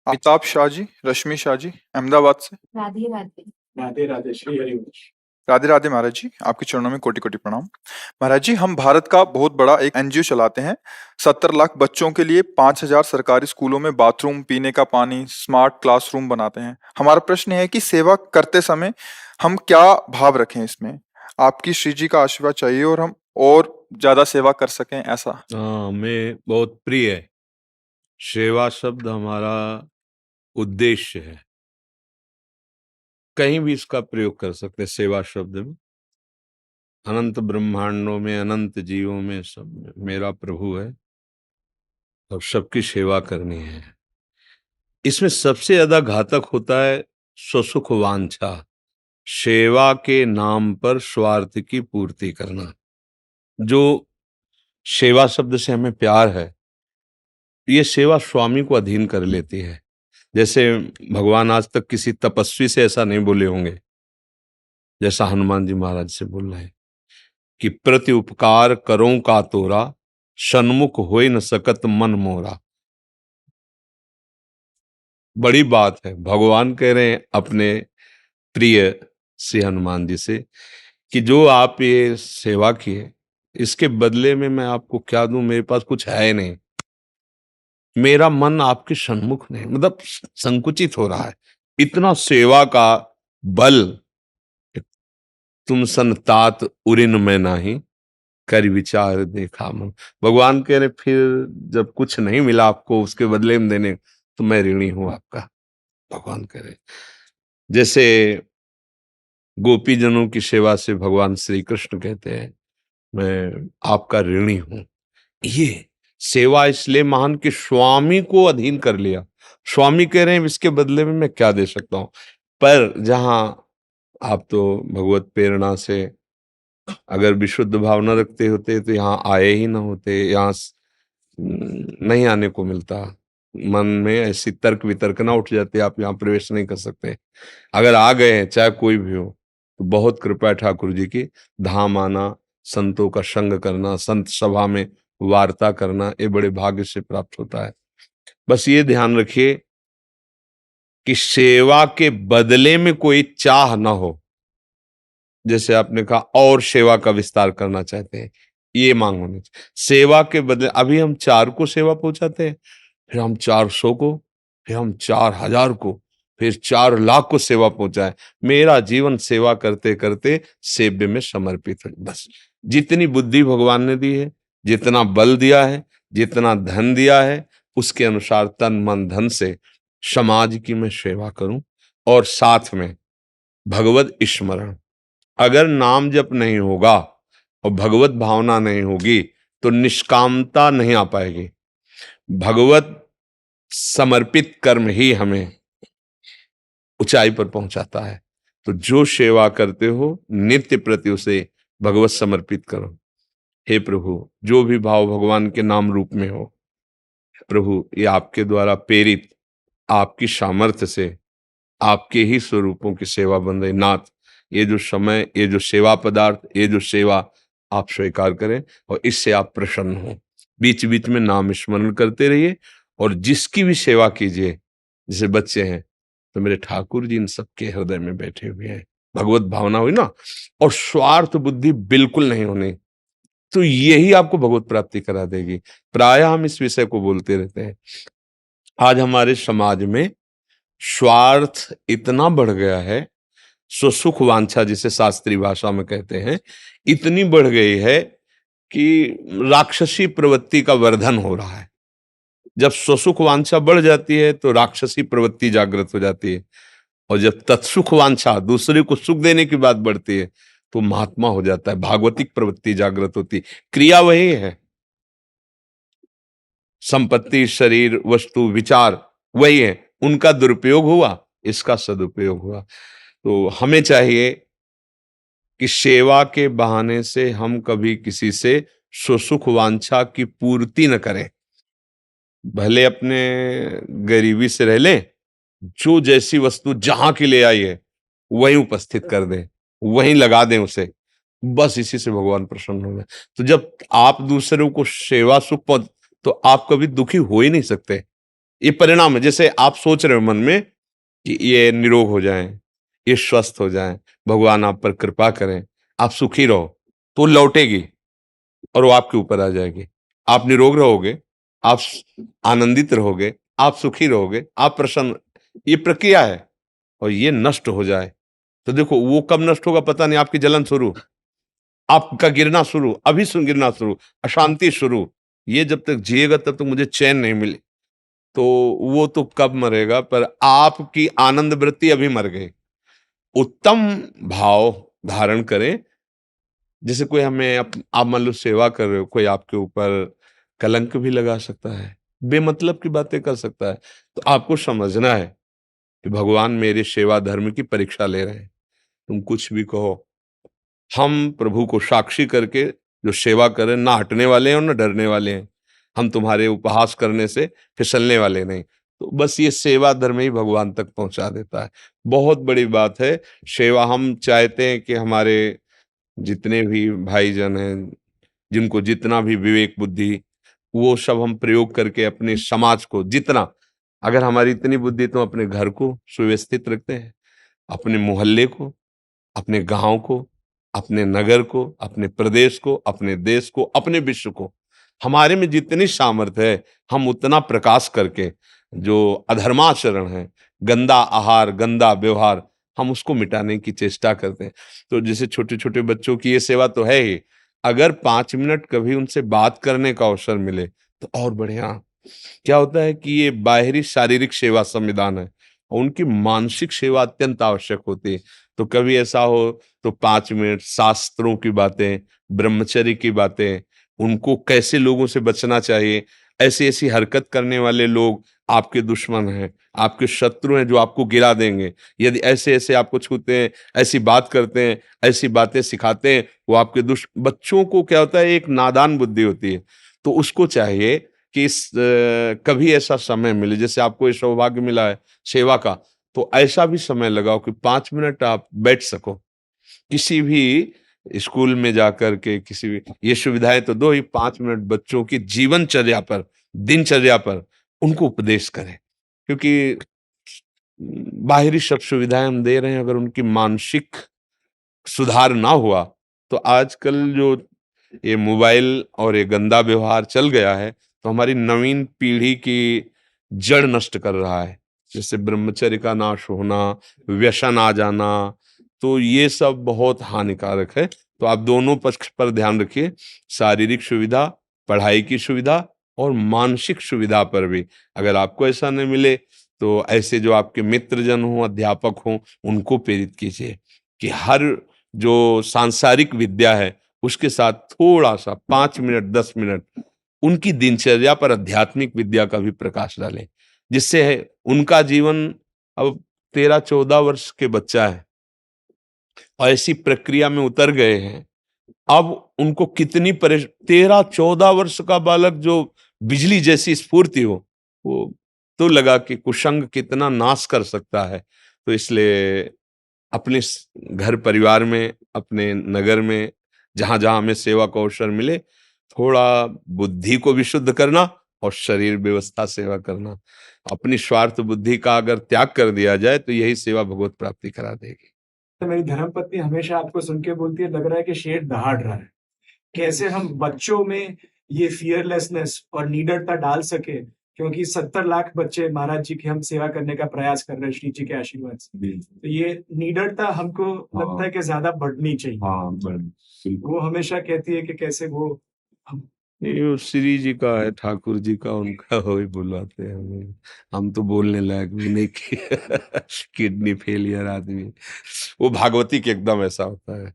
अमिताभ शाह जी, रश्मि शाह जी, अहमदाबाद से। राधे राधे। राधे राधे श्री हरिवंश। राधे राधे महाराज जी, आपके चरणों में कोटि कोटि प्रणाम। महाराज जी, हम भारत का बहुत बड़ा एक एनजीओ चलाते हैं। 70 लाख बच्चों के लिए 5,000 सरकारी स्कूलों में बाथरूम, पीने का पानी, स्मार्ट क्लासरूम बनाते हैं। हमारा प्रश्न है कि सेवा करते समय हम क्या भाव रखें इसमें। आपकी श्री जी का आशीर्वाद चाहिए और हम और ज्यादा सेवा कर सकें ऐसा। हमें बहुत प्रिय है। सेवा शब्द हमारा उद्देश्य है। कहीं भी इसका प्रयोग कर सकते हैं सेवा शब्द में। अनंत ब्रह्मांडों में, अनंत जीवों में, सब में मेरा प्रभु है और सबकी सेवा करनी है। इसमें सबसे ज्यादा घातक होता है स्वसुख वांछा, सेवा के नाम पर स्वार्थ की पूर्ति करना। जो सेवा शब्द से हमें प्यार है, ये सेवा स्वामी को अधीन कर लेती है। जैसे भगवान आज तक किसी तपस्वी से ऐसा नहीं बोले होंगे जैसा हनुमान जी महाराज से बोल रहे हैं कि प्रति उपकार करो का तोरा, सन्मुख होई न सकत मन मोरा। बड़ी बात है। भगवान कह रहे हैं अपने प्रिय श्री हनुमान जी से कि जो आप ये सेवा किए, इसके बदले में मैं आपको क्या दूं, मेरे पास कुछ है नहीं। मेरा मन आपके सन्मुख नहीं, मतलब संकुचित हो रहा है। इतना सेवा का बल तुम संतात उरिन में नहीं, कर विचार देखा मन। भगवान कह रहे फिर जब कुछ नहीं मिला आपको उसके बदले में देने, तो मैं ऋणी हूं आपका। भगवान कह रहे जैसे गोपीजनों की सेवा से भगवान श्री कृष्ण कहते हैं मैं आपका ऋणी हूं। ये सेवा इसलिए महान कि स्वामी को अधीन कर लिया। स्वामी कह रहे हैं इसके बदले में मैं क्या दे सकता हूं। पर जहां आप तो भगवत प्रेरणा से अगर विशुद्ध भावना रखते होते तो यहाँ आए ही ना होते। यहाँ नहीं आने को मिलता। मन में ऐसी तर्क वितर्क ना उठ जाती, आप यहाँ प्रवेश नहीं कर सकते। अगर आ गए हैं, चाहे कोई भी हो, तो बहुत कृपा है ठाकुर जी की। धाम आना, संतों का संग करना, संत सभा में वार्ता करना, ये बड़े भाग्य से प्राप्त होता है। बस ये ध्यान रखिए कि सेवा के बदले में कोई चाह ना हो। जैसे आपने कहा और सेवा का विस्तार करना चाहते हैं, ये मांग होनी चाहिए। सेवा के बदले अभी हम 4 को सेवा पहुंचाते हैं, फिर हम 400 को, फिर हम 4,000 को, फिर 4 लाख को सेवा पहुंचाए। मेरा जीवन सेवा करते करते सेव्य में समर्पित है। बस जितनी बुद्धि भगवान ने दी है, जितना बल दिया है, जितना धन दिया है, उसके अनुसार तन मन धन से समाज की मैं सेवा करूं। और साथ में भगवत स्मरण। अगर नाम जप नहीं होगा और भगवत भावना नहीं होगी तो निष्कामता नहीं आ पाएगी। भगवत समर्पित कर्म ही हमें ऊंचाई पर पहुंचाता है। तो जो सेवा करते हो नित्य प्रति उसे भगवत समर्पित करो। हे प्रभु, जो भी भाव भगवान के नाम रूप में हो, प्रभु ये आपके द्वारा प्रेरित, आपकी सामर्थ्य से आपके ही स्वरूपों की सेवा बन रही। नाथ, ये जो समय, ये जो सेवा पदार्थ, ये जो सेवा आप स्वीकार करें और इससे आप प्रसन्न हो। बीच बीच में नाम स्मरण करते रहिए और जिसकी भी सेवा कीजिए। जैसे बच्चे हैं तो मेरे ठाकुर जी इन सबके हृदय में बैठे हुए हैं। भगवत भावना हुई ना, और स्वार्थ बुद्धि बिल्कुल नहीं होनी, तो यही आपको भगवत प्राप्ति करा देगी। प्रायः हम इस विषय को बोलते रहते हैं। आज हमारे समाज में स्वार्थ इतना बढ़ गया है, स्वसुख वांछा जिसे शास्त्रीय भाषा में कहते हैं, इतनी बढ़ गई है कि राक्षसी प्रवृत्ति का वर्धन हो रहा है। जब स्वसुख वांछा बढ़ जाती है तो राक्षसी प्रवृत्ति जागृत हो जाती है, और जब तत्सुख वांछा दूसरे को सुख देने की बात बढ़ती है तो महात्मा हो जाता है, भागवतिक प्रवृत्ति जागृत होती। क्रिया वही है, संपत्ति, शरीर, वस्तु, विचार वही है। उनका दुरुपयोग हुआ, इसका सदुपयोग हुआ। तो हमें चाहिए कि सेवा के बहाने से हम कभी किसी से स्वसुख वांछा की पूर्ति न करें। भले अपने गरीबी से रह लें, जो जैसी वस्तु जहां की ले आई है वहीं उपस्थित कर दें, वहीं लगा दें उसे। बस इसी से भगवान प्रसन्न हो गए। तो जब आप दूसरों को सेवा सुख पहुंच, तो आप कभी दुखी हो ही नहीं सकते। ये परिणाम है। जैसे आप सोच रहे हो मन में कि ये निरोग हो जाएं, ये स्वस्थ हो जाएं, भगवान आप पर कृपा करें, आप सुखी रहो, तो लौटेगी और वो आपके ऊपर आ जाएगी। आप निरोग रहोगे, आप आनंदित रहोगे, आप सुखी रहोगे, आप प्रसन्न। ये प्रक्रिया है। और ये नष्ट हो जाए तो देखो वो कब नष्ट होगा पता नहीं। आपकी जलन शुरू, आपका गिरना शुरू, अभी सुन गिरना शुरू, अशांति शुरू। ये जब तक जिएगा तब तक मुझे चैन नहीं मिली। तो वो तो कब मरेगा, पर आपकी आनंद वृत्ति अभी मर गई। उत्तम भाव धारण करें। जैसे कोई हमें आप मान लो सेवा कर रहे हो, कोई आपके ऊपर कलंक भी लगा सकता है, बेमतलब की बातें कर सकता है। तो आपको समझना है कि भगवान मेरे सेवा धर्म की परीक्षा ले रहे हैं। तुम कुछ भी कहो, हम प्रभु को साक्षी करके जो सेवा करें, ना हटने वाले हैं और ना डरने वाले हैं। हम तुम्हारे उपहास करने से फिसलने वाले नहीं। तो बस ये सेवा धर्म ही भगवान तक पहुंचा देता है। बहुत बड़ी बात है सेवा। हम चाहते हैं कि हमारे जितने भी भाईजन हैं, जिनको जितना भी विवेक बुद्धि, वो सब हम प्रयोग करके अपने समाज को जितना, अगर हमारी इतनी बुद्धि तो अपने घर को सुव्यवस्थित रखते हैं, अपने मोहल्ले को, अपने गांव को, अपने नगर को, अपने प्रदेश को, अपने देश को, अपने विश्व को। हमारे में जितनी सामर्थ्य है हम उतना प्रकाश करके जो अधर्माचरण है, गंदा आहार, गंदा व्यवहार, हम उसको मिटाने की चेष्टा करते हैं। तो जैसे छोटे छोटे बच्चों की ये सेवा तो है ही, अगर 5 मिनट कभी उनसे बात करने का अवसर मिले तो और बढ़िया। क्या होता है कि ये बाहरी शारीरिक सेवा संविधान है और उनकी मानसिक सेवा अत्यंत आवश्यक होती है। तो कभी ऐसा हो तो 5 मिनट शास्त्रों की बातें, ब्रह्मचर्य की बातें, उनको कैसे लोगों से बचना चाहिए, ऐसी ऐसी हरकत करने वाले लोग आपके दुश्मन हैं, आपके शत्रु हैं जो आपको गिरा देंगे। यदि ऐसे ऐसे आपको छूते हैं, ऐसी बात करते हैं, ऐसी बातें सिखाते हैं, वो आपके बच्चों को क्या होता है, एक नादान बुद्धि होती है। तो उसको चाहिए कि कभी ऐसा समय मिले, जैसे आपको ये सौभाग्य मिला है सेवा का, तो ऐसा भी समय लगाओ कि 5 मिनट आप बैठ सको किसी भी स्कूल में जाकर के। किसी भी ये सुविधाएं तो दो ही, 5 मिनट बच्चों की जीवनचर्या पर, दिनचर्या पर उनको उपदेश करें। क्योंकि बाहरी सब सुविधाएं हम दे रहे हैं, अगर उनकी मानसिक सुधार ना हुआ तो आजकल जो ये मोबाइल और ये गंदा व्यवहार चल गया है तो हमारी नवीन पीढ़ी की जड़ नष्ट कर रहा है। जैसे ब्रह्मचर्य का नाश होना, व्यसन आ जाना, तो ये सब बहुत हानिकारक है। तो आप दोनों पक्ष पर ध्यान रखिए, शारीरिक सुविधा, पढ़ाई की सुविधा और मानसिक सुविधा पर भी। अगर आपको ऐसा नहीं मिले तो ऐसे जो आपके मित्रजन हों, अध्यापक हों, उनको प्रेरित कीजिए कि हर जो सांसारिक विद्या है उसके साथ थोड़ा सा 5 मिनट 10 मिनट उनकी दिनचर्या पर आध्यात्मिक विद्या का भी प्रकाश डालें, जिससे है उनका जीवन। अब 13-14 वर्ष के बच्चा है और ऐसी प्रक्रिया में उतर गए हैं, अब उनको कितनी 13-14 वर्ष का बालक जो बिजली जैसी स्फूर्ति हो, वो तो लगा कि कुसंग कितना नाश कर सकता है। तो इसलिए अपने घर परिवार में, अपने नगर में, जहां जहां हमें सेवा का अवसर मिले, थोड़ा बुद्धि को भी शुद्ध करना और शरीर व्यवस्था सेवा करना। अपनी स्वार्थ बुद्धि का अगर त्याग कर दिया जाए तो यही सेवा भगवत प्राप्ति करा देगी। तो मेरी धर्मपत्नी हमेशा आपको सुन के बोलती है, लग रहा है कि शेर दहाड़ रहा है। कैसे हम बच्चों में ये फियरलेसनेस और निडरता डाल सके, क्योंकि 70 लाख बच्चे महाराज जी की हम सेवा करने का प्रयास कर रहे हैं श्री जी के आशीर्वाद से। तो ये निडरता हमको लगता है कि ज्यादा बढ़नी चाहिए। वो हमेशा कहती है कि कैसे वो हम ये वो श्री जी का है, ठाकुर जी का, उनका वही बुलाते हैं हमें। हम तो बोलने लायक भी नहीं कि किडनी फेलियर आदमी। वो भागवती के एकदम ऐसा होता है।